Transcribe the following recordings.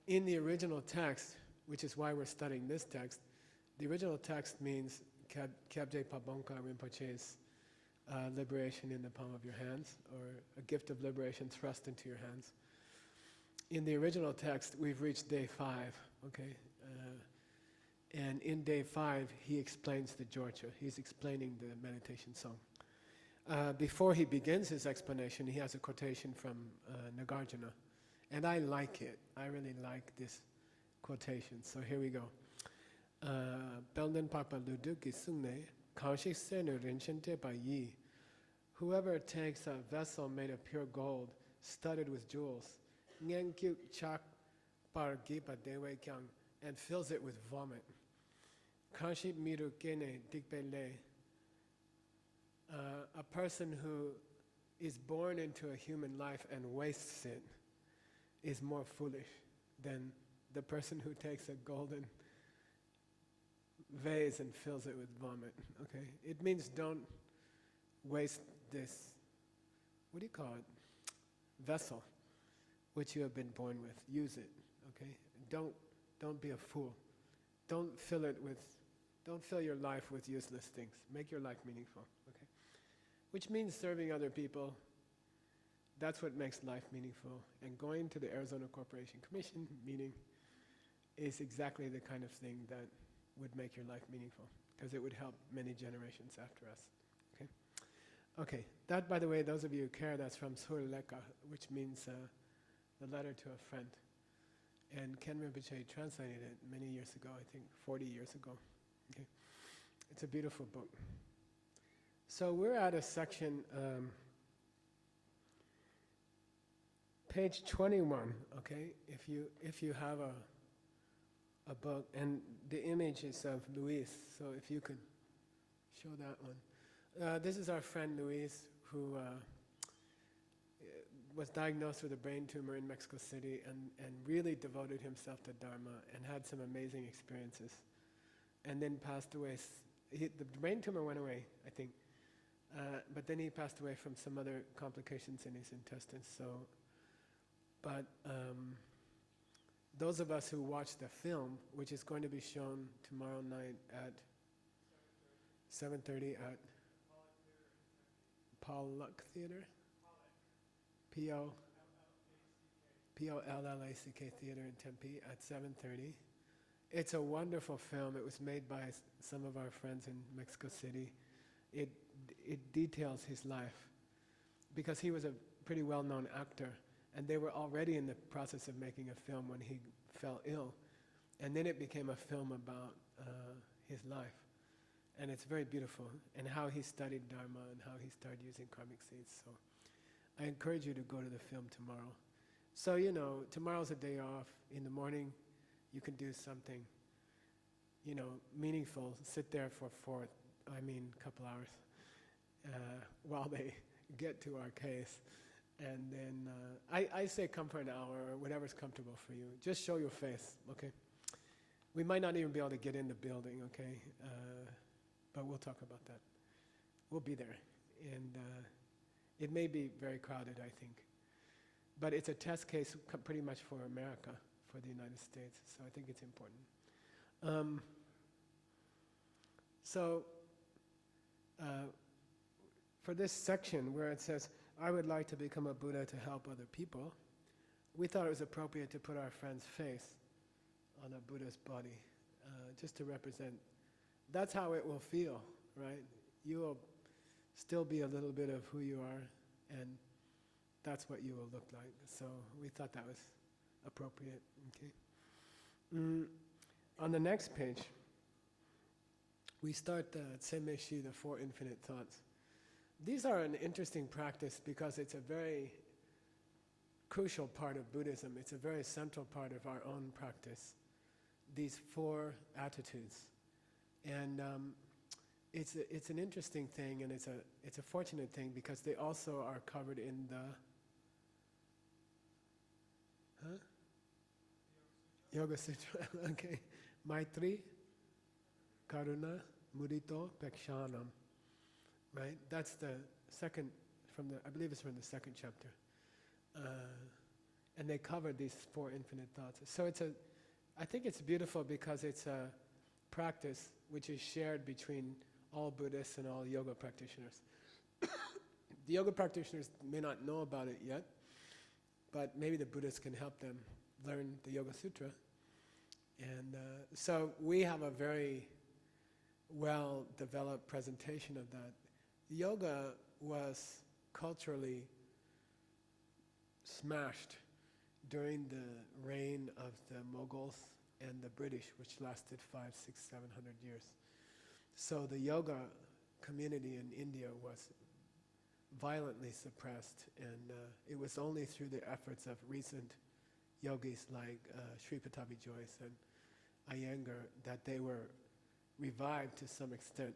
in the original text, which is why we're studying this text, the original text means Kyabje Pabonka Rinpoche's liberation in the palm of your hands, or a gift of liberation thrust into your hands. In the original text, we've reached day 5, okay? And in day 5, he explains the Jorchu. He's explaining the meditation song. Before he begins his explanation, he has a quotation from Nagarjuna. And I like it. I really like this quotation. So here we go. Belden Papa Luduki Sungne, Kaushik Senu Rinchente Ba Yi. Whoever takes a vessel made of pure gold, studded with jewels, Ngenkyu Chak Par Gipa Dewe Kyang, and fills it with vomit. Kaushik Miru Kene Dikpe Le. A person who is born into a human life and wastes it is more foolish than the person who takes a golden vase and fills it with vomit. Okay, it means don't waste this, what do you call it, vessel which you have been born with. Use it. Okay, don't be a fool. Don't fill your life with useless things. Make your life meaningful. Okay, which means serving other people. That's what makes life meaningful. And going to the Arizona Corporation Commission meeting is exactly the kind of thing that would make your life meaningful, because it would help many generations after us. Okay. Okay. That, by the way, those of you who care, that's from Surleka, which means the letter to a friend. And Ken Rinpoche translated it many years ago, I think 40 years ago. Okay. It's a beautiful book. So we're at a section, page 21. Okay, if you have a book, and the image is of Luis. So if you could show that one. This is our friend Luis, who was diagnosed with a brain tumor in Mexico City and really devoted himself to Dharma and had some amazing experiences, and then passed away. The brain tumor went away, I think, but then he passed away from some other complications in his intestines. So, but those of us who watched the film, which is going to be shown tomorrow night at 7:30 at Pollock Theater, P-O-L-L-A-C-K Theater in Tempe at 7:30. It's a wonderful film. It was made by some of our friends in Mexico City. It details his life, because he was a pretty well-known actor, and they were already in the process of making a film when he fell ill, and then it became a film about his life, and it's very beautiful, and how he studied Dharma and how he started using karmic seeds. So I encourage you to go to the film tomorrow. So, tomorrow's a day off. In the morning, you can do something, meaningful. Sit there for a couple hours while they get to our case. And then I say come for an hour or whatever's comfortable for you. Just show your face, okay? We might not even be able to get in the building, okay? But we'll talk about that. We'll be there. And it may be very crowded, I think. But it's a test case pretty much for America, for the United States. So I think it's important. For this section where it says, I would like to become a Buddha to help other people, we thought it was appropriate to put our friend's face on a Buddha's body, just to represent. That's how it will feel, right? You will still be a little bit of who you are, and that's what you will look like. So we thought that was appropriate, okay? On the next page, we start the Tsemeshi, the Four Infinite Thoughts. These are an interesting practice because it's a very crucial part of Buddhism. It's a very central part of our own practice, these four attitudes. And it's an interesting thing, and it's a fortunate thing, because they also are covered in the Yoga Sutra. Okay, Maitri, Karuna, Mudito, Pekshanam. Right? That's the second I believe it's from the second chapter. And they cover these 4 infinite thoughts. So I think it's beautiful because it's a practice which is shared between all Buddhists and all yoga practitioners. The yoga practitioners may not know about it yet, but maybe the Buddhists can help them learn the Yoga Sutra. And so we have a very well-developed presentation of that. Yoga was culturally smashed during the reign of the Mughals and the British, which lasted 500, 600, 700 years. So the yoga community in India was violently suppressed, and it was only through the efforts of recent yogis like Sri Pattabhi Jois and Iyengar that they were revived to some extent,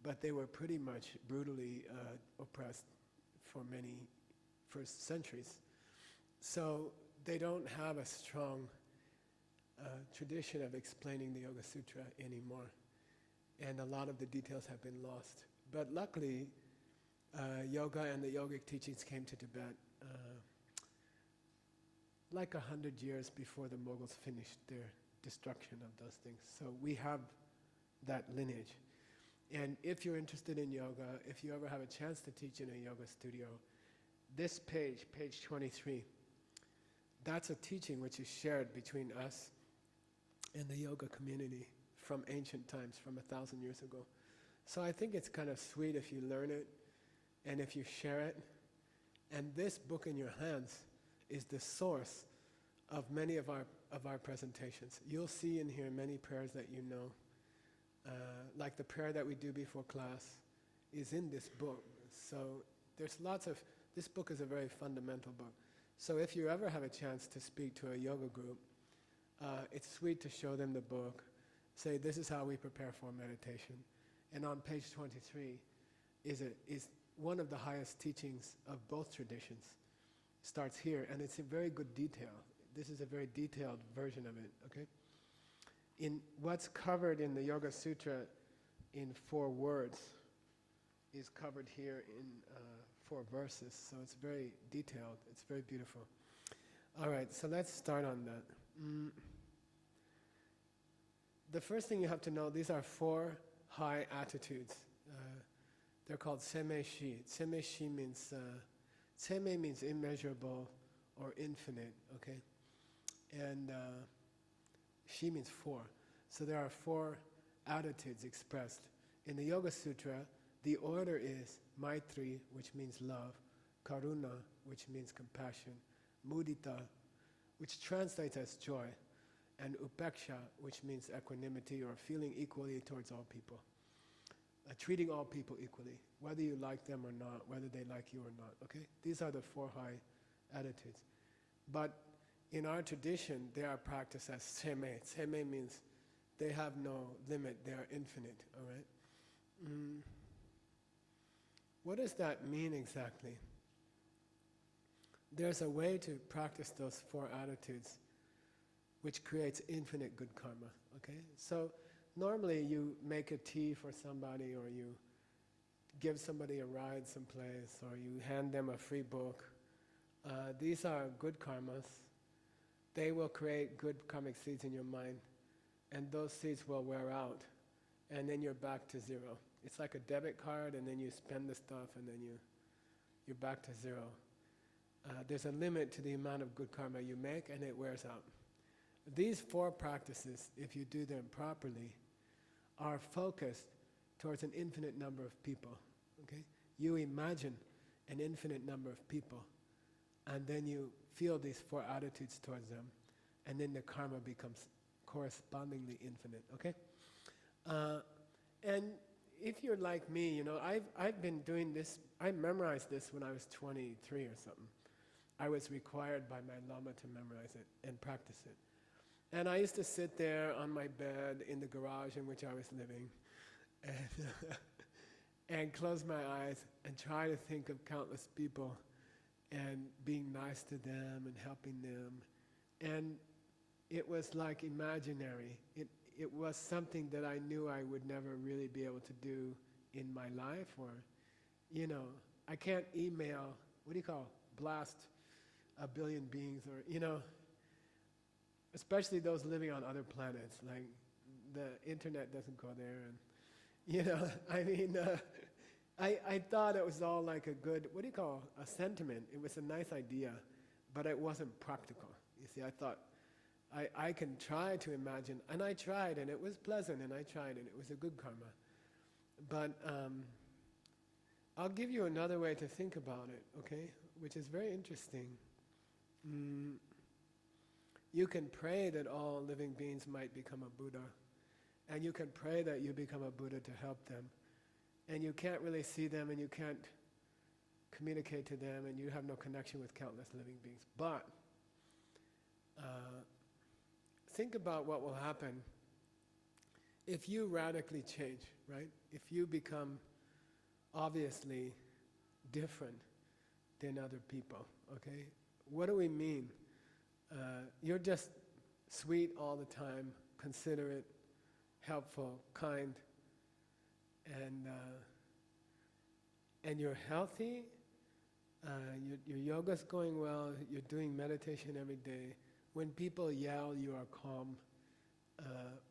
but they were pretty much brutally oppressed for centuries. So they don't have a strong tradition of explaining the Yoga Sutra anymore, and a lot of the details have been lost. But luckily, yoga and the yogic teachings came to Tibet like 100 years before the Mughals finished their destruction of those things. So we have that lineage. And if you're interested in yoga, if you ever have a chance to teach in a yoga studio, this page 23, that's a teaching which is shared between us and the yoga community from ancient times, from 1,000 years ago. So I think it's kind of sweet if you learn it and if you share it. And this book in your hands is the source of many of our presentations. You'll see in here many prayers that you know. Like the prayer that we do before class is in this book. So there's this book is a very fundamental book. So if you ever have a chance to speak to a yoga group, it's sweet to show them the book, say this is how we prepare for meditation. And on page 23 is one of the highest teachings of both traditions. Starts here, and it's in very good detail. This is a very detailed version of it, okay? In what's covered in the Yoga Sutra in 4 words is covered here in 4 verses, so it's very detailed, it's very beautiful. All right, so let's start on that. The first thing you have to know, these are 4 high attitudes. They're called seme shi. Seme shi means, seme means immeasurable or infinite, okay? And shi means 4. So there are 4 attitudes expressed. In the Yoga Sutra, the order is Maitri, which means love, Karuna, which means compassion, Mudita, which translates as joy, and Upeksha, which means equanimity or feeling equally towards all people. Treating all people equally, whether you like them or not, whether they like you or not, okay? These are the 4 high attitudes. But in our tradition, they are practiced as seme. Seme means they have no limit, they are infinite, all right? What does that mean exactly? There's a way to practice those 4 attitudes which creates infinite good karma, okay? So normally you make a tea for somebody, or you give somebody a ride someplace, or you hand them a free book. These are good karmas. They will create good karmic seeds in your mind, and those seeds will wear out, and then you're back to 0. It's like a debit card, and then you spend the stuff, and then you're back to 0. There's a limit to the amount of good karma you make, and it wears out. These 4 practices, if you do them properly, are focused towards an infinite number of people, okay? You imagine an infinite number of people, and then you feel these 4 attitudes towards them, and then the karma becomes correspondingly infinite, okay? And if you're like me, you know, I've been doing this, I memorized this when I was 23 or something. I was required by my Lama to memorize it and practice it. And I used to sit there on my bed in the garage in which I was living and close my eyes and try to think of countless people and being nice to them and helping them. And it was like imaginary. It was something that I knew I would never really be able to do in my life, or, you know, I can't email, blast a billion beings, or, especially those living on other planets, like the internet doesn't go there, and, I thought it was all like a good, a sentiment. It was a nice idea, but it wasn't practical. You see, I thought, I can try to imagine, and I tried, and it was pleasant, and I tried, and it was a good karma. But I'll give you another way to think about it, okay, which is very interesting. You can pray that all living beings might become a Buddha, and you can pray that you become a Buddha to help them. And you can't really see them, and you can't communicate to them, and you have no connection with countless living beings. But think about what will happen if you radically change, right? If you become obviously different than other people, okay? What do we mean? You're just sweet all the time, considerate, helpful, kind, and you're healthy, your yoga's going well, you're doing meditation every day. When people yell, you are calm.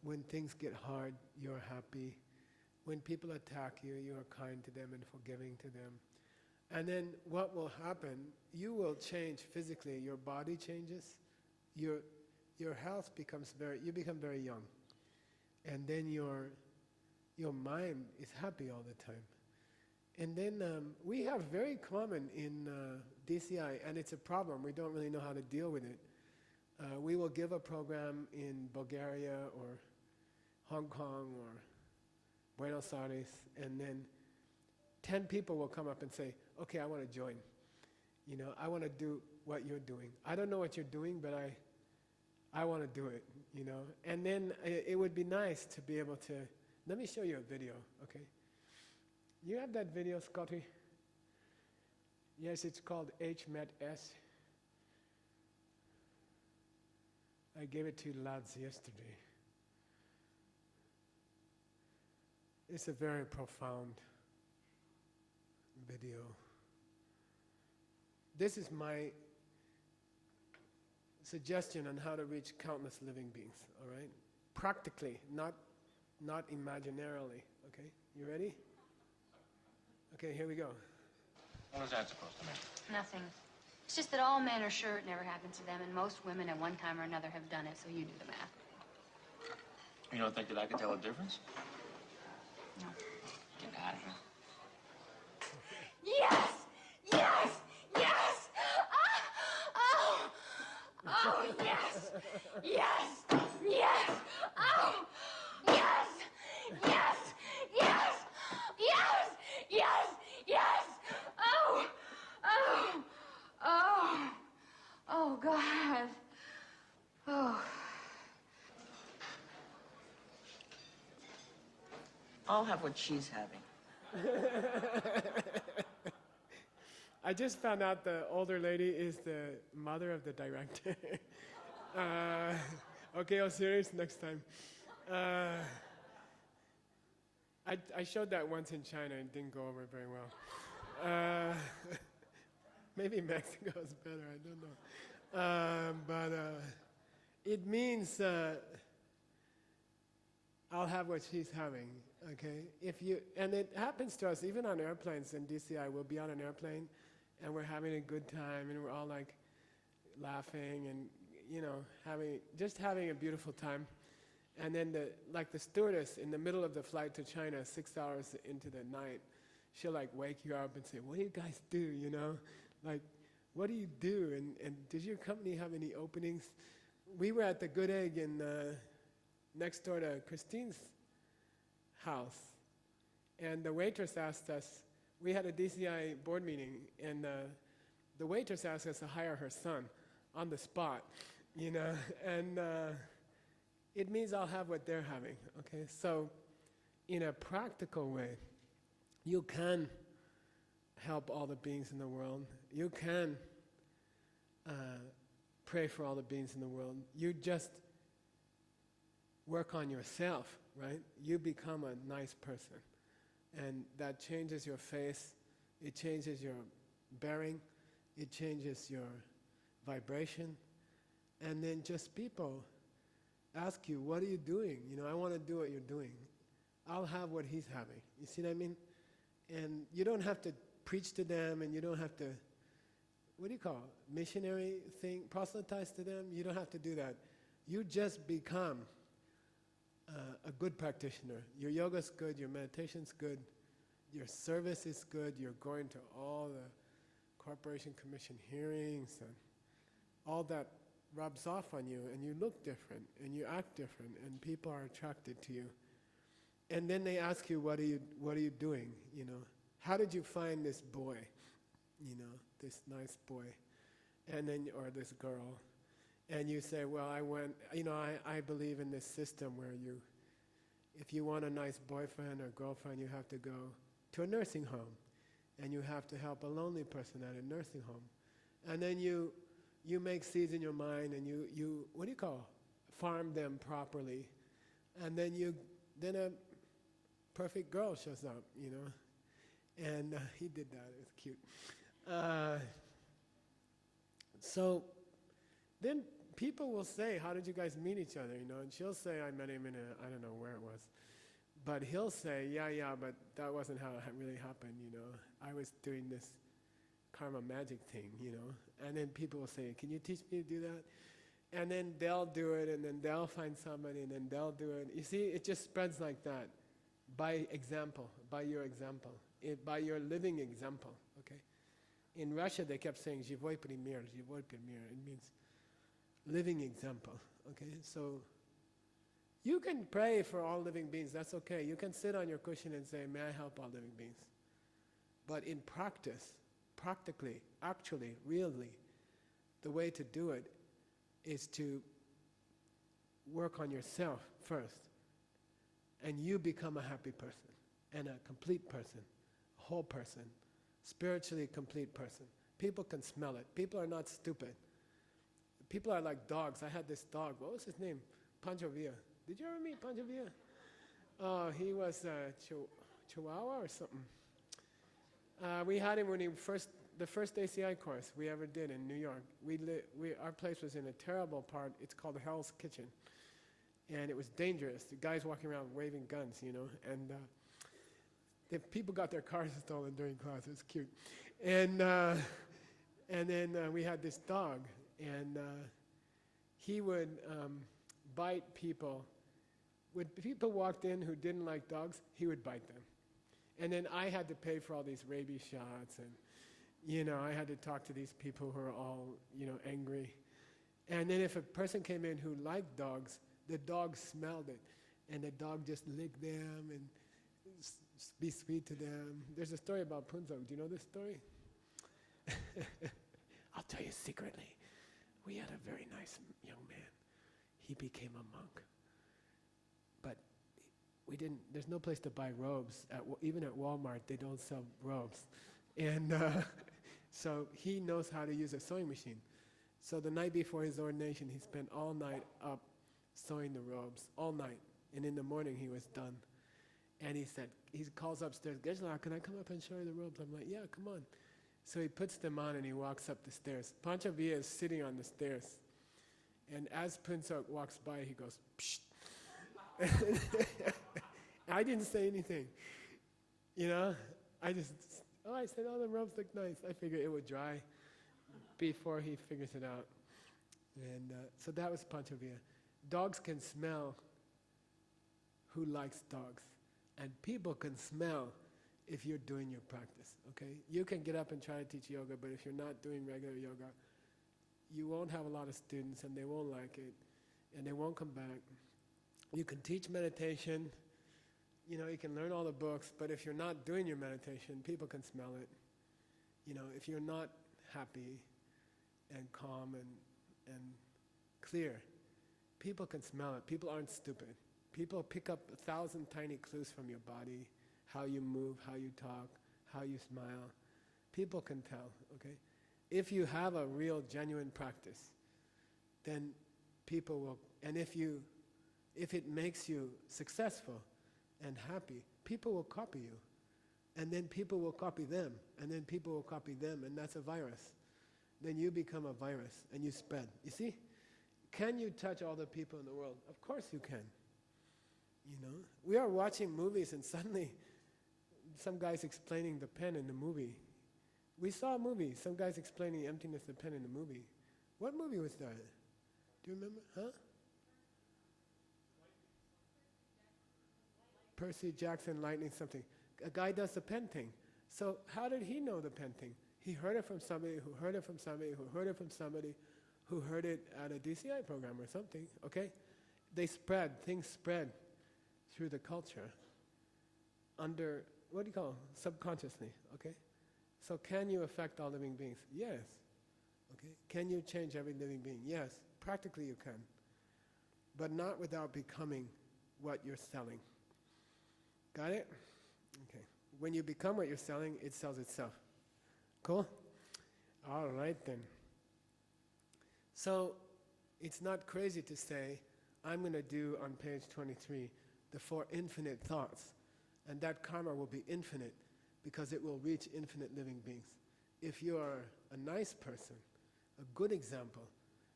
When things get hard, you're happy. When people attack you, you are kind to them and forgiving to them. And then what will happen, you will change physically. Your body changes, your health becomes you become very young. And then your mind is happy all the time. And then we have very common in DCI, and it's a problem. We don't really know how to deal with it. We will give a program in Bulgaria or Hong Kong or Buenos Aires, and then 10 people will come up and say, okay, I want to join. I want to do what you're doing. I don't know what you're doing, but I want to do it, And then it would be nice to be able to, let me show you a video, okay? You have that video, Scotty? Yes, it's called H-Met-S. I gave it to lads yesterday. It's a very profound video. This is my suggestion on how to reach countless living beings, all right? Practically, not imaginarily, okay? You ready? Okay, here we go. What is that supposed to mean? Nothing. It's just that all men are sure it never happens to them, and most women at one time or another have done it, so you do the math. You don't think that I can tell a difference? No. Get out of here. Yes! Yes! Yes! Oh! Oh, yes! Yes! Yes! Oh! Yes! Yes! Yes! Yes! Yes! Yes! Oh! Oh! Oh! Oh, God. Oh. I'll have what she's having. I just found out the older lady is the mother of the director. Okay, I'll serious next time. I showed that once in China and didn't go over very well. Maybe Mexico is better, I don't know. But it means I'll have what she's having, okay? And it happens to us, even on airplanes in DCI, we'll be on an airplane and we're having a good time and we're all like laughing and, having a beautiful time. And then the stewardess in the middle of the flight to China, 6 hours into the night, she'll like wake you up and say, what do you guys do, Like, what do you do? And does your company have any openings? We were at the Good Egg in next door to Christine's house. And the waitress asked us, we had a DCI board meeting, and the waitress asked us to hire her son on the spot, And it means I'll have what they're having, okay? So in a practical way, you can help all the beings in the world. You can pray for all the beings in the world. You just work on yourself, right? You become a nice person. And that changes your face, it changes your bearing, it changes your vibration, and then just people ask you, what are you doing? I want to do what you're doing. I'll have what he's having. You see what I mean? And you don't have to preach to them, and you don't have to, what do you call it, missionary thing, proselytize to them. You don't have to do that. You just become a good practitioner. Your yoga's good, your meditation's good, your service is good, you're going to all the Corporation Commission hearings, and all that rubs off on you, and you look different, and you act different, and people are attracted to you. And then they ask you, what are you doing? How did you find this boy? This nice boy, and then, or this girl. And you say, well, I believe in this system where if you want a nice boyfriend or girlfriend, you have to go to a nursing home, and you have to help a lonely person at a nursing home. And then you make seeds in your mind, and you what do you call, farm them properly. And then a perfect girl shows up, and he did that, it was cute. So then people will say, how did you guys meet each other, and she'll say, I met him I don't know where it was, but he'll say, yeah, but that wasn't how it really happened, I was doing this karma magic thing, and then people will say, can you teach me to do that? And then they'll do it, and then they'll find somebody, and then they'll do it. You see, it just spreads like that, by example, by your example, by your living example, okay? In Russia, they kept saying, живой пример, живой пример. It means living example, okay? So you can pray for all living beings, that's okay. You can sit on your cushion and say, may I help all living beings? But in practice, practically, actually, really, the way to do it is to work on yourself first, and you become a happy person, and a complete person, a whole person, spiritually complete person. People can smell it. People are not stupid. People are like dogs. I had this dog. What was his name? Panchovia. Did you ever meet Panchovia? Oh, he was a Chihuahua or something. We had him when the first ACI course we ever did in New York. Our place was in a terrible part. It's called Hell's Kitchen. And it was dangerous. The guys walking around waving guns, and the people got their cars stolen during class. It was cute. And then we had this dog, and he would bite people. When people walked in who didn't like dogs, he would bite them. And then I had to pay for all these rabies shots, and I had to talk to these people who are all angry. And then if a person came in who liked dogs, the dog smelled it, and the dog just licked them and be sweet to them. There's a story about Punzok. Do you know this story? I'll tell you secretly. We had a very nice young man. He became a monk. But there's no place to buy robes. Even at Walmart, they don't sell robes. And so he knows how to use a sewing machine. So the night before his ordination, he spent all night up sewing the robes, all night. And in the morning, he was done. And he calls upstairs, Geshe, can I come up and show you the robes? I'm like, yeah, come on. So he puts them on and he walks up the stairs. Panchavia is sitting on the stairs. And as Punsok walks by, he goes, psht. I didn't say anything. I said, oh, the robes look nice. I figured it would dry before he figures it out. And so that was Panchavia. Dogs can smell who likes dogs. And people can smell if you're doing your practice, okay? You can get up and try to teach yoga, but if you're not doing regular yoga, you won't have a lot of students, and they won't like it, and they won't come back. You can teach meditation, you can learn all the books, but if you're not doing your meditation, people can smell it. If you're not happy and calm and clear, people can smell it. People aren't stupid. People pick up 1,000 tiny clues from your body, how you move, how you talk, how you smile. People can tell, okay? If you have a real, genuine practice, then people will, and if it makes you successful and happy, people will copy you. And then people will copy them, and then people will copy them, and that's a virus. then you become a virus and you spread. You see? Can you touch all the people in the world? Of course you can. You know? We are watching movies and suddenly some guy's explaining the pen in the movie. We saw a movie, some guy's explaining the emptiness of the pen in the movie. What movie was that? Do you remember? Huh? Percy Jackson, lightning something. A guy does the pen thing. So how did he know the pen thing? He heard it from somebody who heard it from somebody who heard it from somebody who heard it at a DCI program or something, okay? They spread, things spread through the culture under, what do you call it? Subconsciously, okay? So can you affect all living beings? Yes. Okay. Can you change every living being? Yes. Practically you can. But not without becoming what you're selling. Got it? Okay. When you become what you're selling, it sells itself. Cool? All right then. So it's not crazy to say, I'm going to do on page 23 the 4 infinite thoughts, and that karma will be infinite because it will reach infinite living beings. If you are a nice person, a good example,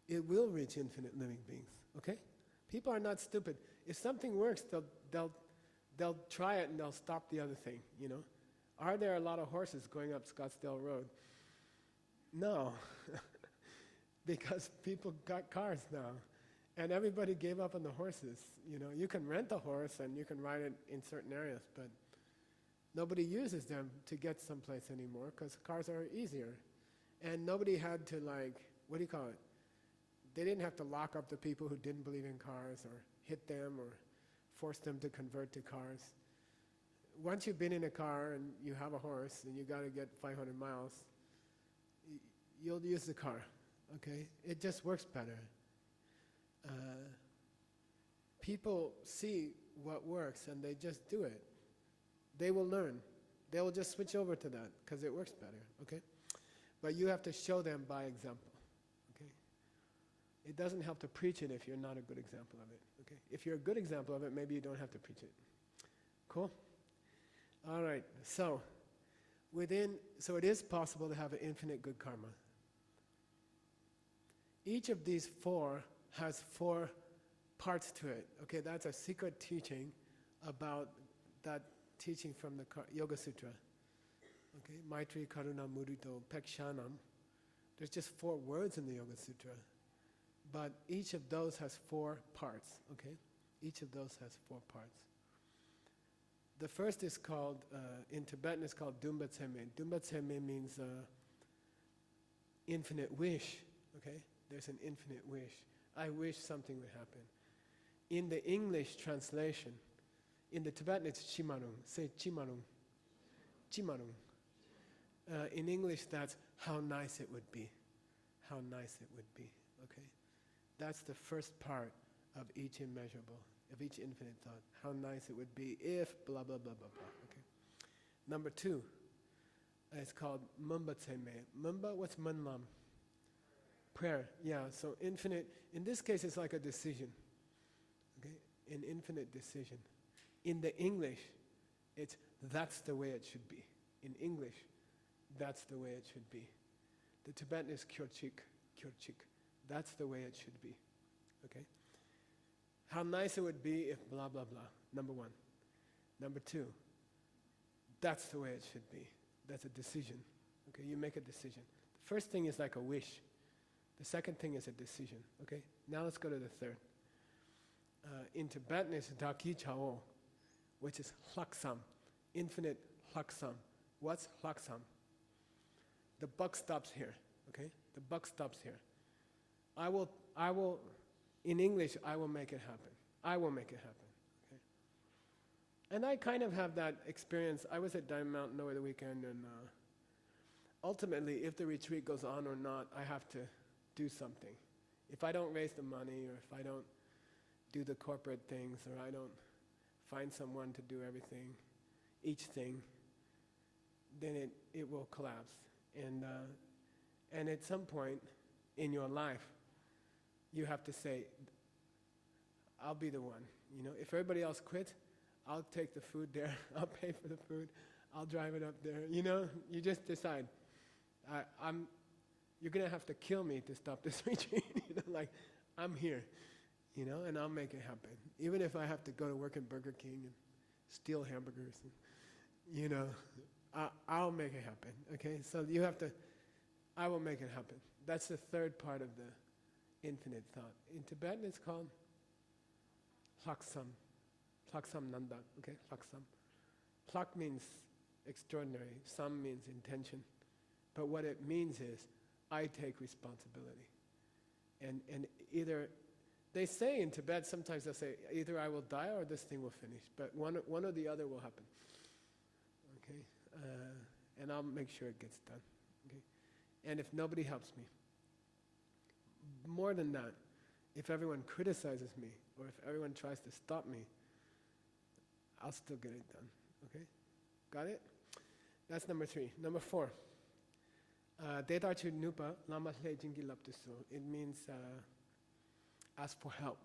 it will reach infinite living beings, okay? People are not stupid. If something works, they'll try it and they'll stop the other thing, you know? Are there a lot of horses going up Scottsdale Road? No, because people got cars now, and everybody gave up on the horses. You know, you can rent a horse and you can ride it in certain areas, but nobody uses them to get someplace anymore because cars are easier. And nobody had to, like, what do you call it? They didn't have to lock up the people who didn't believe in cars or hit them or force them to convert to cars. Once you've been in a car and you have a horse and you got to get 500 miles, you'll use the car, okay? It just works better. People see what works and they just do it. They will learn. They will just switch over to that because it works better, okay? But you have to show them by example, okay? It doesn't help to preach it if you're not a good example of it, okay? If you're a good example of it, maybe you don't have to preach it. Cool? All right, so it is possible to have an infinite good karma. Each of these 4 has 4 parts to it, okay? That's a secret teaching about that teaching from the Yoga Sutra. Okay, Maitri, Karuna, Mudita, Pekshanam. There's just 4 words in the Yoga Sutra. But each of those has 4 parts, okay? Each of those has 4 parts. The first is called, in Tibetan, it's called Dumba Tseme. Dumba Tseme means infinite wish, okay? There's an infinite wish. I wish something would happen. In the English translation, in the Tibetan it's Chimarung. Say Chimarung. Chimarung. In English that's how nice it would be. How nice it would be, okay? That's the first part of each immeasurable, of each infinite thought. How nice it would be if blah, blah, blah, blah, blah, okay? Number 2, it's called Mumba Tseme. Mumba, what's Munlam? Prayer, yeah, so infinite, in this case it's like a decision, okay? An infinite decision. In the English, it's that's the way it should be. In English, that's the way it should be. The Tibetan is Kyorchik, Kyorchik. That's the way it should be, okay? How nice it would be if blah, blah, blah, number 1. Number 2, that's the way it should be. That's a decision, okay? You make a decision. The first thing is like a wish. The second thing is a decision, okay? Now let's go to the third. In Tibetan it's Daki Chao, which is Hlaksam, infinite Hlaksam. What's Hlaksam? The buck stops here, okay? The buck stops here. I will, in English, I will make it happen. I will make it happen, okay? And I kind of have that experience. I was at Diamond Mountain over the weekend, and ultimately, if the retreat goes on or not, I have to do something. If I don't raise the money, or if I don't do the corporate things, or I don't find someone to do everything, each thing, then it will collapse. And at some point in your life, you have to say, I'll be the one. You know, if everybody else quits, I'll take the food there, I'll pay for the food, I'll drive it up there. You know, you just decide. you're going to have to kill me to stop this retreat. Like, I'm here, and I'll make it happen. Even if I have to go to work in Burger King and steal hamburgers, I'll make it happen, okay? So you have to, I will make it happen. That's the third part of the infinite thought. In Tibetan it's called Plaksam. Plaksam Nanda, okay? Plaksam. Plak means extraordinary, sam means intention. But what it means is, I take responsibility. And either, they say in Tibet, sometimes they'll say, either I will die or this thing will finish. But one or the other will happen. Okay? And I'll make sure it gets done. Okay? And if nobody helps me, more than that, if everyone criticizes me, or if everyone tries to stop me, I'll still get it done. Okay? Got it? That's number 3. Number 4. Dedarchu Nupa Lama Hle Jingi Laptusu. It means ask for help.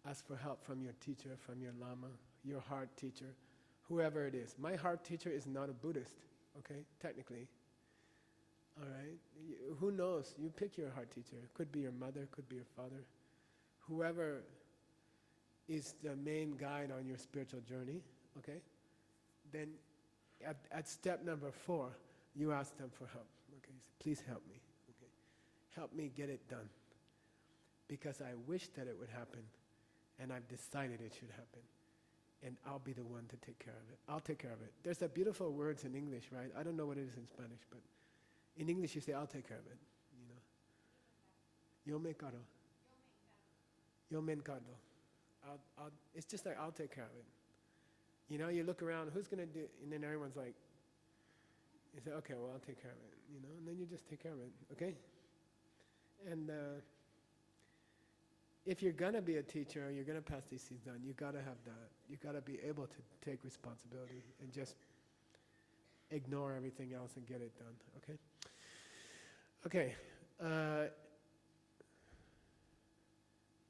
Ask for help from your teacher, from your Lama, your heart teacher, whoever it is. My heart teacher is not a Buddhist, okay, technically. All right? Who knows? You pick your heart teacher. It could be your mother, could be your father. Whoever is the main guide on your spiritual journey, okay? Then at step number 4, you ask them for help. Okay, so please help me. Okay, help me get it done, because I wish that it would happen, and I've decided it should happen, and I'll be the one to take care of it. I'll take care of it. There's that beautiful words in English, right? I don't know what it is in Spanish, but in English you say, "I'll take care of it." Yo me encargo. Yo me encargo. It's just like, I'll take care of it. You look around, who's going to do it? And then everyone's like, you say, okay, well, I'll take care of it, and then you just take care of it, okay? And if you're going to be a teacher, you're going to pass these things on, you got to have that. You got to be able to take responsibility and just ignore everything else and get it done, okay? Okay.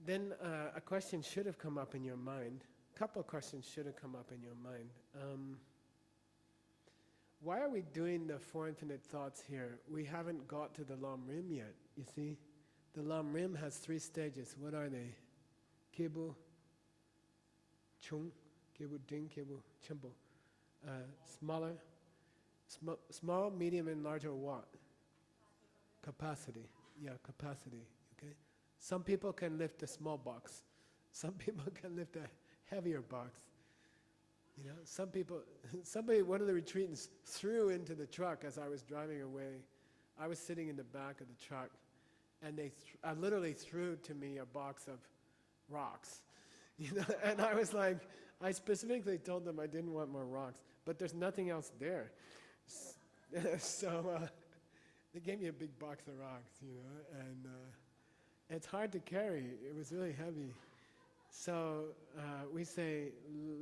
Then a question should have come up in your mind. A couple of questions should have come up in your mind. Why are we doing the 4 infinite thoughts here? We haven't got to the Lam Rim yet, you see? The Lam Rim has 3 stages. What are they? Kebu, Chung, Kebu Ding, Kebu Chimbo. Small, medium, and larger what? Capacity. Yeah, capacity, okay? Some people can lift a small box. Some people can lift a heavier box. One of the retreatants threw into the truck as I was driving away. I was sitting in the back of the truck, and I literally threw to me a box of rocks. And I was like, I specifically told them I didn't want more rocks, but there's nothing else there. So they gave me a big box of rocks, and it's hard to carry. It was really heavy. So we say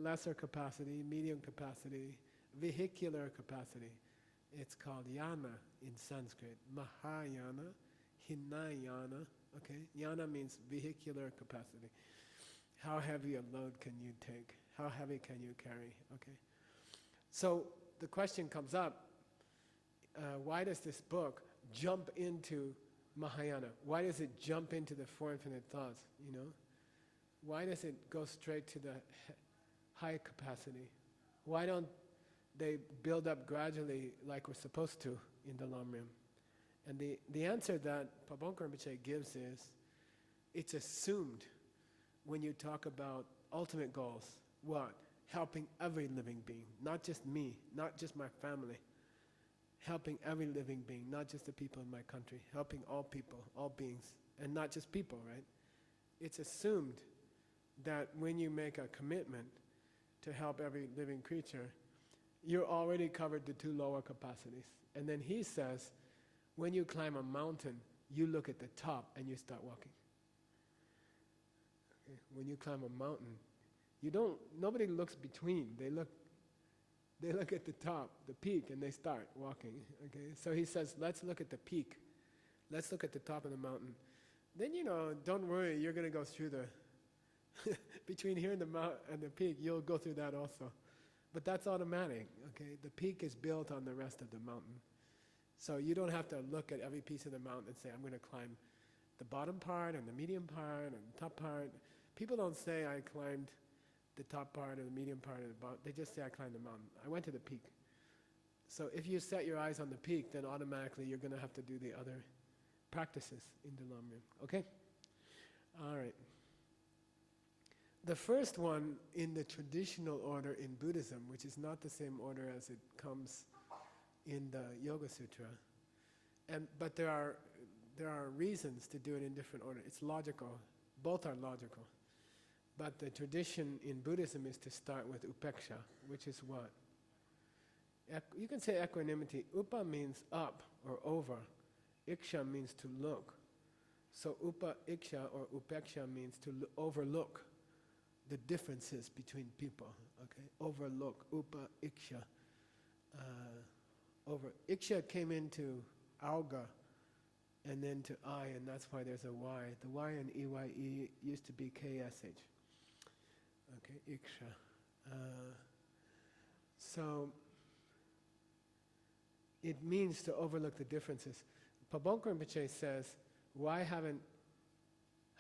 lesser capacity, medium capacity, vehicular capacity. It's called yana in Sanskrit. Mahayana, Hinayana. Okay, yana means vehicular capacity. How heavy a load can you take? How heavy can you carry? Okay. So the question comes up: why does this book jump into Mahayana? Why does it jump into the 4 infinite thoughts? Why does it go straight to the high capacity? Why don't they build up gradually like we're supposed to in the Lam Rim? And the answer that Pabongkar Rinpoche gives is, it's assumed when you talk about ultimate goals. What? Helping every living being, not just me, not just my family. Helping every living being, not just the people in my country. Helping all people, all beings, and not just people, right? It's assumed that when you make a commitment to help every living creature, you're already covered the 2 lower capacities. And then he says, when you climb a mountain, you look at the top and you start walking. Okay? When you climb a mountain, nobody looks between. They look at the top, the peak, and they start walking. Okay? So he says, let's look at the peak. Let's look at the top of the mountain. Then, don't worry, you're going to go through the between here and the peak, you'll go through that also. But that's automatic, okay? The peak is built on the rest of the mountain. So you don't have to look at every piece of the mountain and say, I'm going to climb the bottom part and the medium part and the top part. People don't say I climbed the top part or the medium part or the bottom. They just say I climbed the mountain. I went to the peak. So if you set your eyes on the peak, then automatically you're going to have to do the other practices in the Lamrim. Okay? All right. The first one in the traditional order in Buddhism, which is not the same order as it comes in the Yoga Sutra, but there are reasons to do it in different order. It's logical. Both are logical. But the tradition in Buddhism is to start with upeksha, which is what? You can say equanimity. Upa means up or over. Iksha means to look. So upa iksha or upeksha means to overlook the differences between people. Okay, overlook. Upa iksha. Iksha came into auga and then to I, and that's why there's a Y. The Y in EYE used to be KSH. Okay, iksha. So it means to overlook the differences. Pabonko Rinpoche says,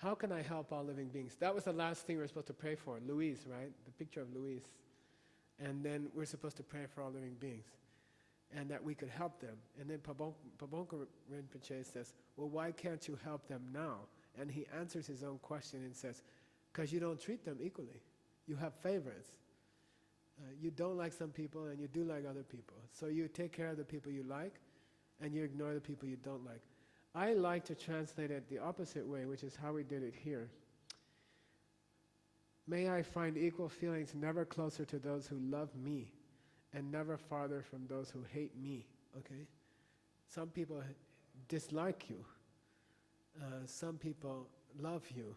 how can I help all living beings? That was the last thing we were supposed to pray for, Louise, right? The picture of Louise. And then we're supposed to pray for all living beings, and that we could help them. And then Pabonko Rinpoche says, well, why can't you help them now? And he answers his own question and says, because you don't treat them equally. You have favorites. You don't like some people and you do like other people. So you take care of the people you like and you ignore the people you don't like. I like to translate it the opposite way, which is how we did it here. May I find equal feelings never closer to those who love me and never farther from those who hate me, okay? Some people dislike you. Some people love you.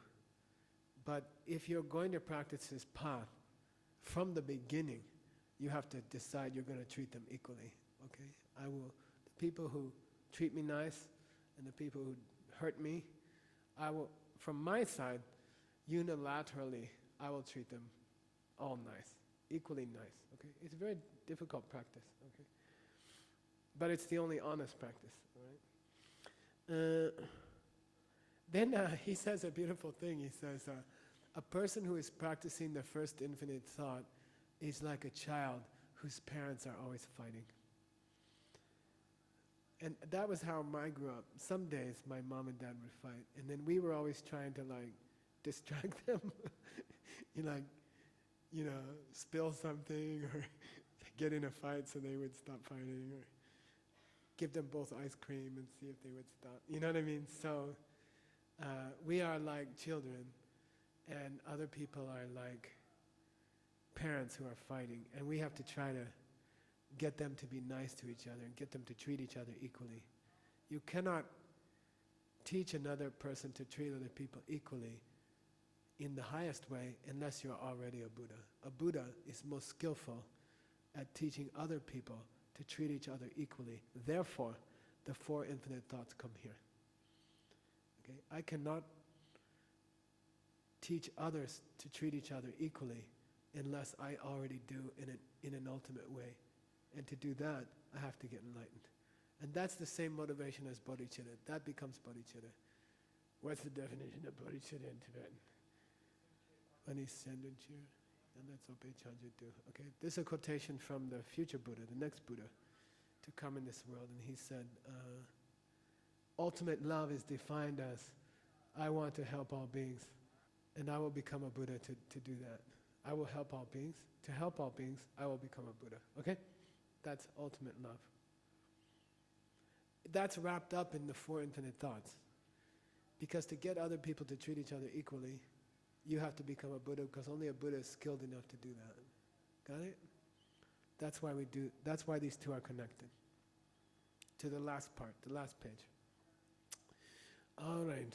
But if you're going to practice this path, from the beginning, you have to decide you're going to treat them equally, okay? The people who treat me nice and the people who hurt me, from my side, unilaterally, I will treat them all nice, equally nice, okay? It's a very difficult practice, okay? But it's the only honest practice, all right? Then he says a beautiful thing. He says, a person who is practicing the first infinite thought is like a child whose parents are always fighting. And that was how I grew up. Some days my mom and dad would fight, and then we were always trying to distract them. Spill something or get in a fight so they would stop fighting, or give them both ice cream and see if they would stop. You know what I mean? So we are like children, and other people are like parents who are fighting, and we have to try to get them to be nice to each other and get them to treat each other equally. You cannot teach another person to treat other people equally in the highest way unless you're already a Buddha. A Buddha is most skillful at teaching other people to treat each other equally. Therefore, the four infinite thoughts come here. Okay? I cannot teach others to treat each other equally unless I already do in an ultimate way. And to do that, I have to get enlightened. And that's the same motivation as bodhicitta. That becomes bodhicitta. What's the definition of bodhicitta in Tibetan? Anisendunchir. And that's what Chanju do. Okay, this is a quotation from the future Buddha, the next Buddha, to come in this world. And he said, ultimate love is defined as, I want to help all beings. And I will become a Buddha to do that. I will help all beings. To help all beings, I will become a Buddha. Okay? That's ultimate love. That's wrapped up in the four infinite thoughts. Because to get other people to treat each other equally, you have to become a Buddha, because only a Buddha is skilled enough to do that. Got it? That's why these two are connected. To the last part, the last page. All right.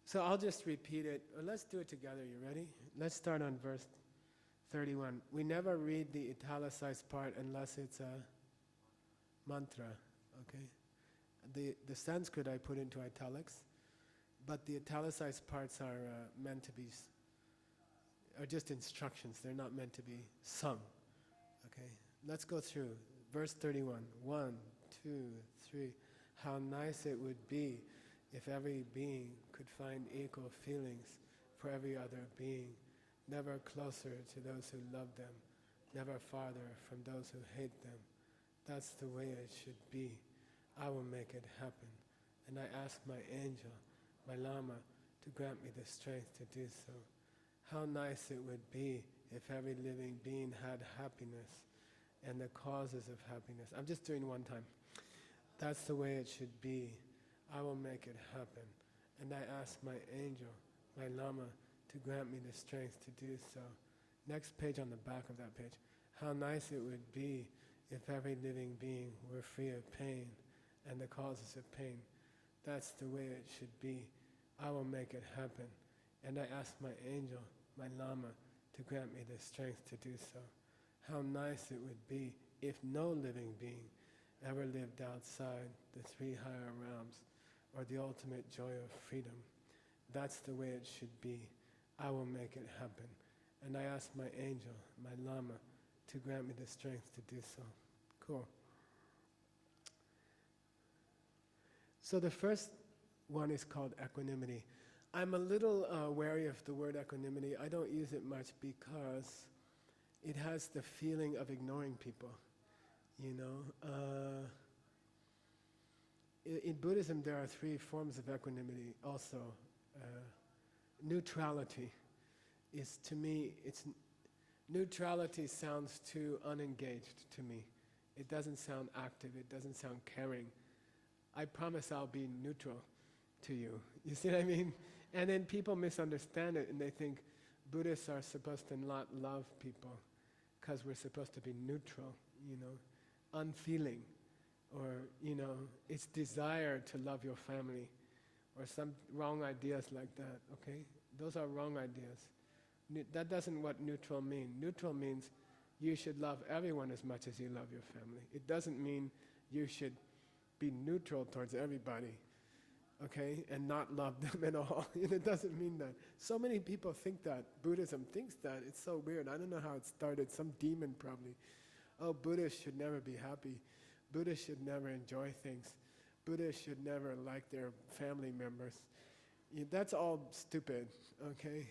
So I'll just repeat it. Let's do it together. You ready? Let's start on verse 31. We never read the italicized part unless it's a mantra, okay? The Sanskrit I put into italics, but the italicized parts are meant to be, are just instructions. They're not meant to be sung, okay? Let's go through Verse 31. 1, 2, 3. How nice it would be if every being could find equal feelings for every other being, never closer to those who love them, never farther from those who hate them. That's the way it should be. I will make it happen. And I ask my angel, my Lama, to grant me the strength to do so. How nice it would be if every living being had happiness and the causes of happiness. I'm just doing one time. That's the way it should be. I will make it happen. And I ask my angel, my Lama, to grant me the strength to do so. Next page on the back of that page. How nice it would be if every living being were free of pain and the causes of pain. That's the way it should be. I will make it happen. And I ask my angel, my Lama, to grant me the strength to do so. How nice it would be if no living being ever lived outside the three higher realms or the ultimate joy of freedom. That's the way it should be. I will make it happen. And I ask my angel, my Lama, to grant me the strength to do so. Cool. So the first one is called equanimity. I'm a little wary of the word equanimity. I don't use it much because it has the feeling of ignoring people, you know. In Buddhism, there are three forms of equanimity also. Neutrality is, to me, neutrality sounds too unengaged to me. It doesn't sound active, it doesn't sound caring. I promise I'll be neutral to you. You see what I mean? And then people misunderstand it and they think Buddhists are supposed to not love people because we're supposed to be neutral, you know, unfeeling, or, you know, it's desire to love your family, or some wrong ideas like that, okay? Those are wrong ideas. That doesn't what neutral mean. Neutral means you should love everyone as much as you love your family. It doesn't mean you should be neutral towards everybody, okay, and not love them at all. It doesn't mean that. So many people think that. Buddhism thinks that. It's so weird. I don't know how it started. Some demon probably. Oh, Buddhists should never be happy. Buddhists should never enjoy things. Buddhists should never like their family members. That's all stupid, okay?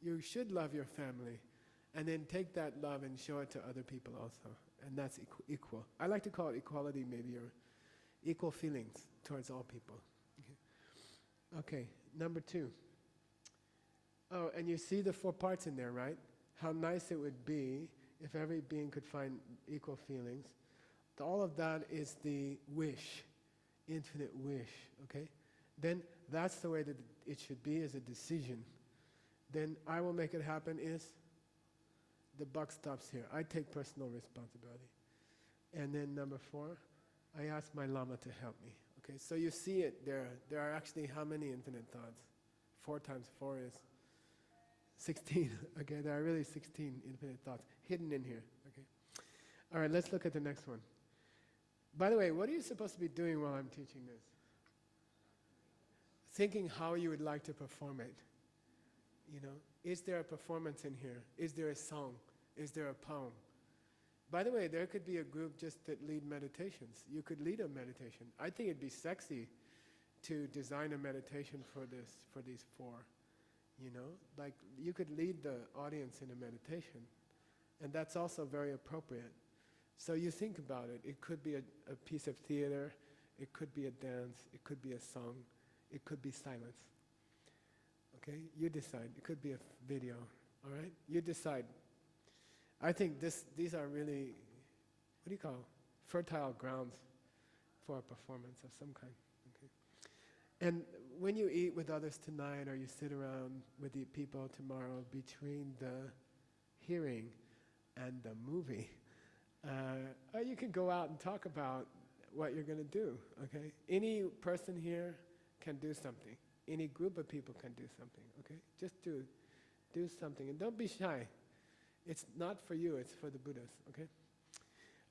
You should love your family, and then take that love and show it to other people also, and that's equal. I like to call it equality maybe, or equal feelings towards all people. Okay, number 2. Oh, and you see the 4 parts in there, right? How nice it would be if every being could find equal feelings. All of that is the wish, infinite wish, okay? Then that's the way that it should be, is a decision. Then I will make it happen is, the buck stops here. I take personal responsibility. And then number 4, I ask my Lama to help me. Okay, so you see it there. There are actually how many infinite thoughts? 4 times 4 is 16. Okay, there are really 16 infinite thoughts hidden in here. Okay. All right, let's look at the next one. By the way, what are you supposed to be doing while I'm teaching this? Thinking how you would like to perform it. You know, is there a performance in here? Is there a song? Is there a poem? By the way, there could be a group just that lead meditations. You could lead a meditation. I think it'd be sexy to design a meditation for these 4. You know, like you could lead the audience in a meditation, and that's also very appropriate. So you think about it. It could be a piece of theater. It could be a dance. It could be a song. It could be silence. Okay, you decide. It could be a video. All right, you decide. I think these are really, what do you call, fertile grounds for a performance of some kind. Okay, and when you eat with others tonight, or you sit around with the people tomorrow, between the hearing and the movie, or you can go out and talk about what you're going to do. Okay, any person here can do something. Any group of people can do something. Okay, just do something, and don't be shy. It's not for you, it's for the Buddhas, okay?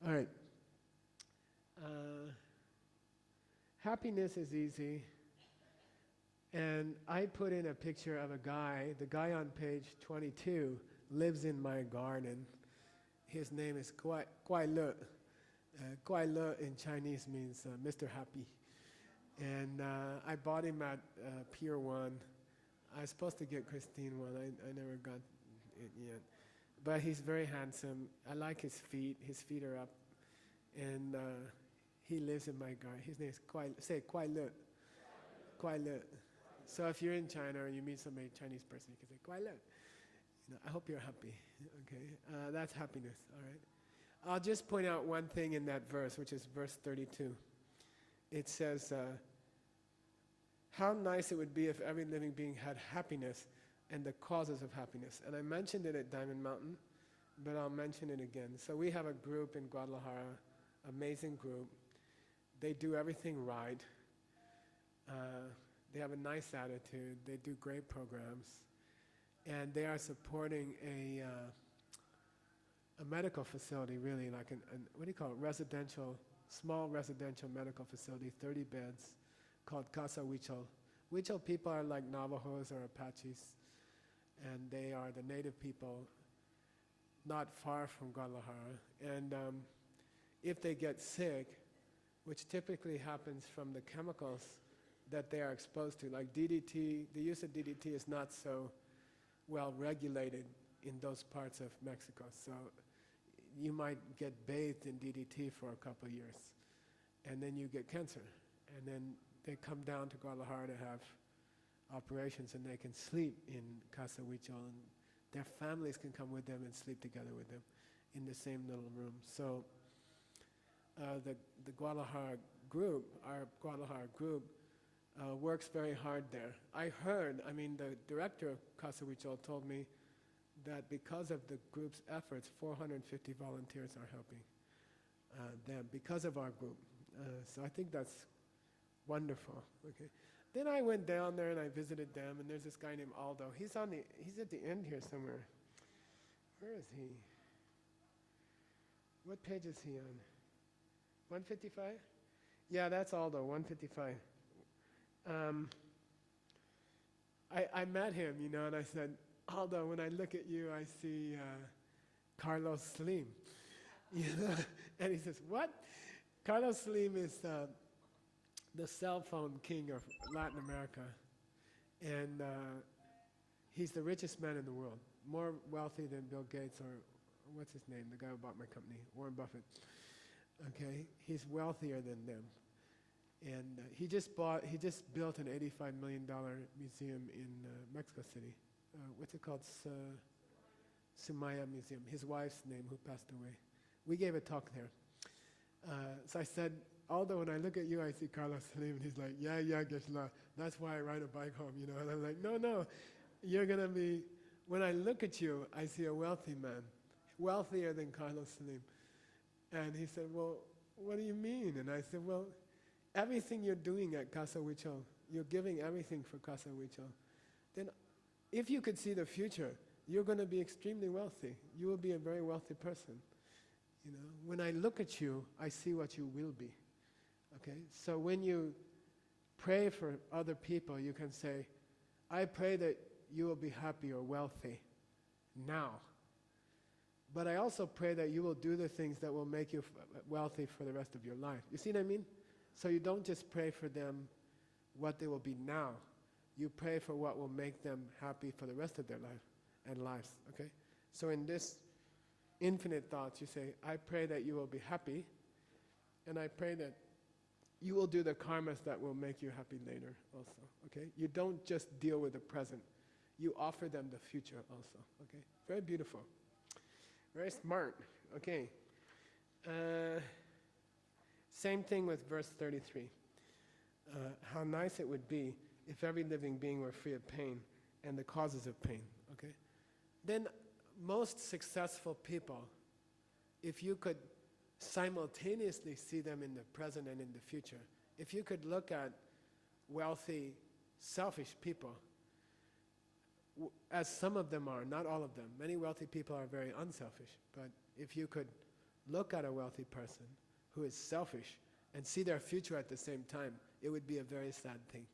All right. Happiness is easy. And I put in a picture of a guy. The guy on page 22 lives in my garden. His name is Guai Le. Kuai Le in Chinese means Mr. Happy. And I bought him at Pier 1. I was supposed to get Christine one. I never got it yet. But he's very handsome. I like his feet. His feet are up. And he lives in my garden. His name is Kuai Le. Kuai Le. So if you're in China or you meet somebody, Chinese person, you can say Kuai Le. I hope you're happy. Okay, that's happiness. All right. I'll just point out one thing in that verse, which is verse 32. It says, how nice it would be if every living being had happiness and the causes of happiness. And I mentioned it at Diamond Mountain, but I'll mention it again. So we have a group in Guadalajara, amazing group. They do everything right. They have a nice attitude. They do great programs. And they are supporting a medical facility, really, like what do you call it, small residential medical facility, 30 beds, called Casa Huichol. Huichol people are like Navajos or Apaches, and they are the native people not far from Guadalajara. And if they get sick, which typically happens from the chemicals that they are exposed to, like DDT, the use of DDT is not so well regulated in those parts of Mexico. So you might get bathed in DDT for a couple of years, and then you get cancer. And then they come down to Guadalajara to have operations, and they can sleep in Casa Huichol, and their families can come with them and sleep together with them in the same little room. So the Guadalajara group, our Guadalajara group, works very hard there. I heard, the director of Casa Huichol told me that because of the group's efforts, 450 volunteers are helping them because of our group. So I think that's wonderful. Okay. Then I went down there and I visited them, and there's this guy named Aldo. He's at the end here somewhere. Where is he? What page is he on? 155? Yeah, that's Aldo, 155. I met him, and I said, Aldo, when I look at you, I see Carlos Slim. And he says, what? Carlos Slim is the cell phone king of Latin America. And he's the richest man in the world, more wealthy than Bill Gates or what's his name, the guy who bought my company, Warren Buffett. Okay, he's wealthier than them. And he just built an $85 million museum in Mexico City. What's it called? Sumaya Museum. His wife's name, who passed away. We gave a talk there. So I said, Aldo, when I look at you, I see Carlos Slim. And he's like, yeah, Geshe. That's why I ride a bike home, And I'm like, no, you're going to be, when I look at you, I see a wealthy man, wealthier than Carlos Slim. And he said, well, what do you mean? And I said, well, everything you're doing at Casa Huichol, you're giving everything for Casa Huichol. Then if you could see the future, you're going to be extremely wealthy. You will be a very wealthy person. When I look at you, I see what you will be. Okay? So when you pray for other people, you can say, I pray that you will be happy or wealthy now. But I also pray that you will do the things that will make you wealthy for the rest of your life. You see what I mean? So you don't just pray for them what they will be now. You pray for what will make them happy for the rest of their life and lives, okay? So in this infinite thoughts, you say, I pray that you will be happy, and I pray that you will do the karmas that will make you happy later also, okay? You don't just deal with the present. You offer them the future also, okay? Very beautiful. Very smart, okay. Same thing with verse 33. How nice it would be if every living being were free of pain and the causes of pain, okay? Then most successful people, if you could simultaneously see them in the present and in the future, if you could look at wealthy, selfish people, as some of them are, not all of them. Many wealthy people are very unselfish, but if you could look at a wealthy person who is selfish and see their future at the same time, it would be a very sad thing.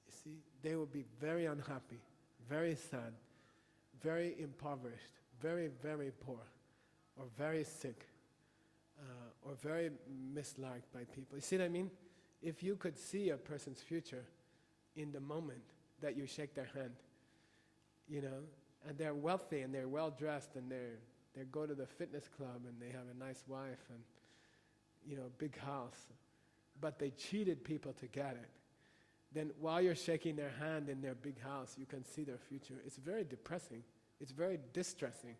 You see, they would be very unhappy, very sad, very impoverished, very, very poor, or very sick, or very misliked by people. You see what I mean? If you could see a person's future in the moment that you shake their hand, you know, and they're wealthy and they're well dressed and they go to the fitness club and they have a nice wife and, you know, big house, but they cheated people to get it, then while you're shaking their hand in their big house, you can see their future. It's very depressing. It's very distressing,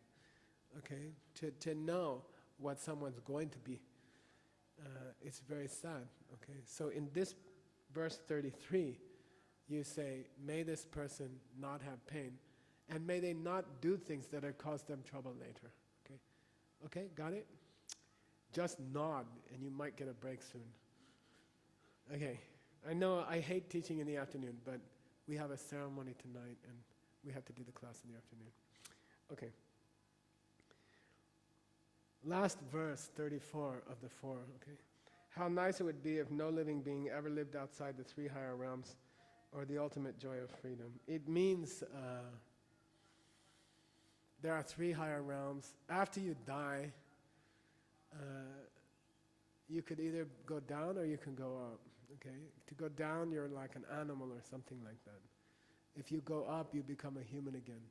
okay, to know what someone's going to be. It's very sad, okay. So in this verse 33, you say, may this person not have pain, and may they not do things that have caused them trouble later, okay? Okay, got it? Just nod, and you might get a break soon. Okay, I know I hate teaching in the afternoon, but we have a ceremony tonight, and we have to do the class in the afternoon. Okay. Last verse, 34 of the 4, okay? How nice it would be if no living being ever lived outside the 3 higher realms or the ultimate joy of freedom. It means there are 3 higher realms. After you die, you could either go down or you can go up, okay? To go down, you're like an animal or something like that. If you go up, you become a human again.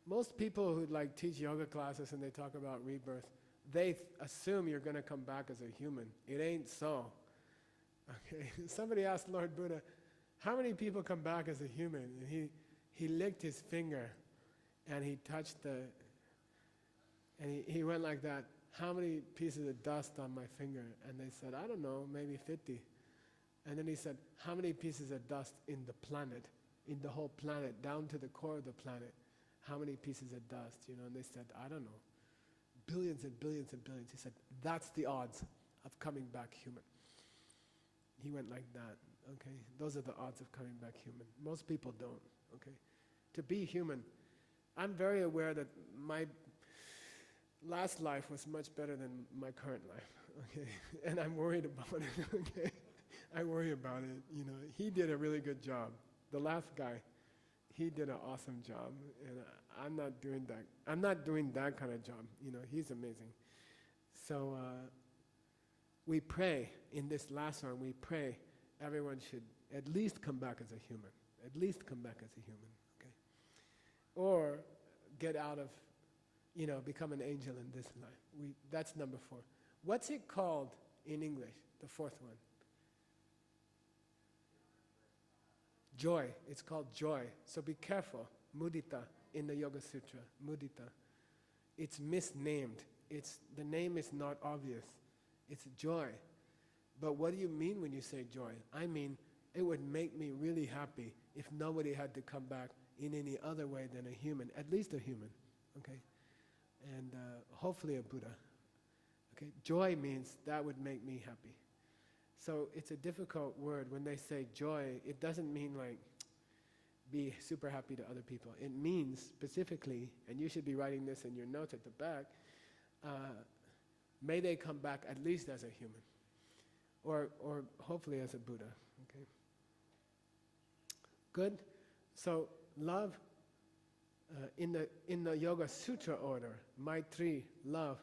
Most people who like teach yoga classes and they talk about rebirth, they assume you're going to come back as a human. It ain't so. Okay. Somebody asked Lord Buddha, how many people come back as a human? And he licked his finger and he touched and he went like that. How many pieces of dust on my finger? And they said, I don't know, maybe 50. And then he said, how many pieces of dust in the planet, in the whole planet, down to the core of the planet? How many pieces of dust, you know? And they said, I don't know, billions and billions and billions. He said, that's the odds of coming back human. He went like that, okay? Those are the odds of coming back human. Most people don't, okay? To be human, I'm very aware that my last life was much better than my current life, okay? And I'm worried about it, okay? I worry about it, you know. He did a really good job. The last guy, he did an awesome job, and I'm not doing that. I'm not doing that kind of job, you know. He's amazing. So we pray in this last one. We pray everyone should at least come back as a human. At least come back as a human, okay? Or get out of, you know, become an angel in this life. That's number 4. What's it called in English? The 4th one. Joy. It's called joy. So be careful. Mudita in the Yoga Sutra. Mudita. It's misnamed. The name is not obvious. It's joy. But what do you mean when you say joy? I mean, it would make me really happy if nobody had to come back in any other way than a human. At least a human. Okay? And hopefully a Buddha. Okay? Joy means that would make me happy. So it's a difficult word. When they say joy, it doesn't mean like be super happy to other people. It means specifically, and you should be writing this in your notes at the back, may they come back at least as a human, or hopefully as a Buddha. Okay. Good. So love in the Yoga Sutra order, Maitri, love,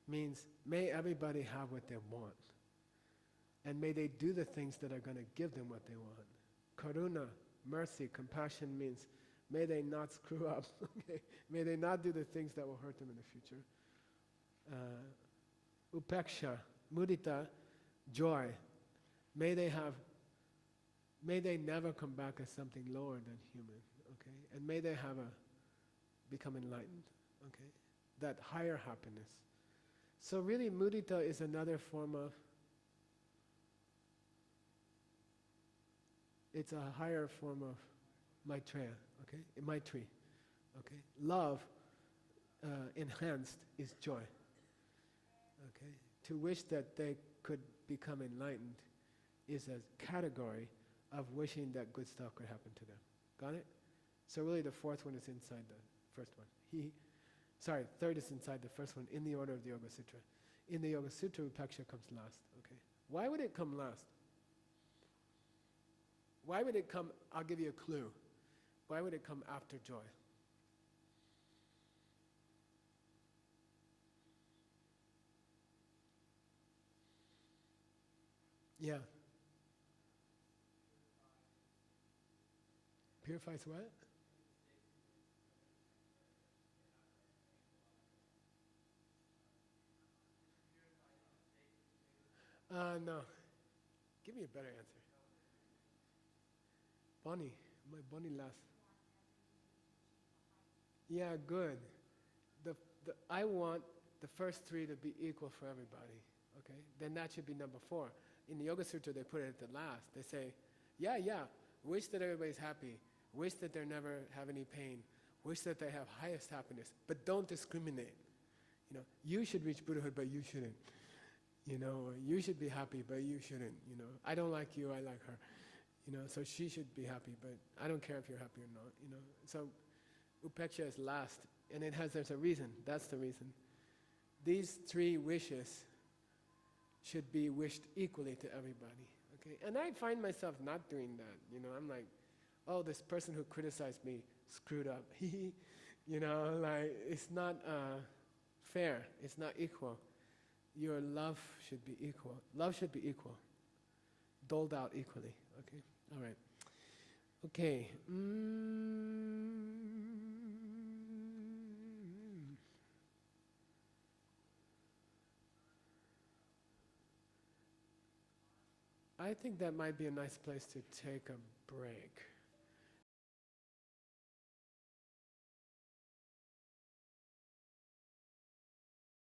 means may everybody have what they want. And may they do the things that are going to give them what they want. Karuna, mercy, compassion means may they not screw up. Okay? May they not do the things that will hurt them in the future. Upeksha, mudita, joy. May they never come back as something lower than human. Okay? And may they become enlightened. Okay? That higher happiness. So really mudita is another form of, it's a higher form of Maitreya, okay? Maitri, okay? Love enhanced is joy, okay? To wish that they could become enlightened is a category of wishing that good stuff could happen to them. Got it? So really the 4th one is inside the first one. 3rd is inside the first one in the order of the Yoga Sutra. In the Yoga Sutra, Upeksha comes last, okay? Why would it come last? Why would it come, I'll give you a clue. Why would it come after joy? Yeah. Purifies what? No. Give me a better answer. Bunny. My bunny last. Yeah, good. I want the first three to be equal for everybody. Okay? Then that should be number 4. In the Yoga Sutra, they put it at the last. They say, yeah, wish that everybody's happy. Wish that they never have any pain. Wish that they have highest happiness. But don't discriminate. You know, you should reach Buddhahood, but you shouldn't. You know, you should be happy, but you shouldn't. You know, I don't like you, I like her. You know, so she should be happy, but I don't care if you're happy or not. You know, so upeksha is last, and there's a reason. That's the reason. These 3 wishes should be wished equally to everybody. Okay, and I find myself not doing that. You know, I'm like, oh, this person who criticized me screwed up. You know, like it's not fair. It's not equal. Your love should be equal. Love should be equal. Doled out equally. Okay? All right. Okay. I think that might be a nice place to take a break.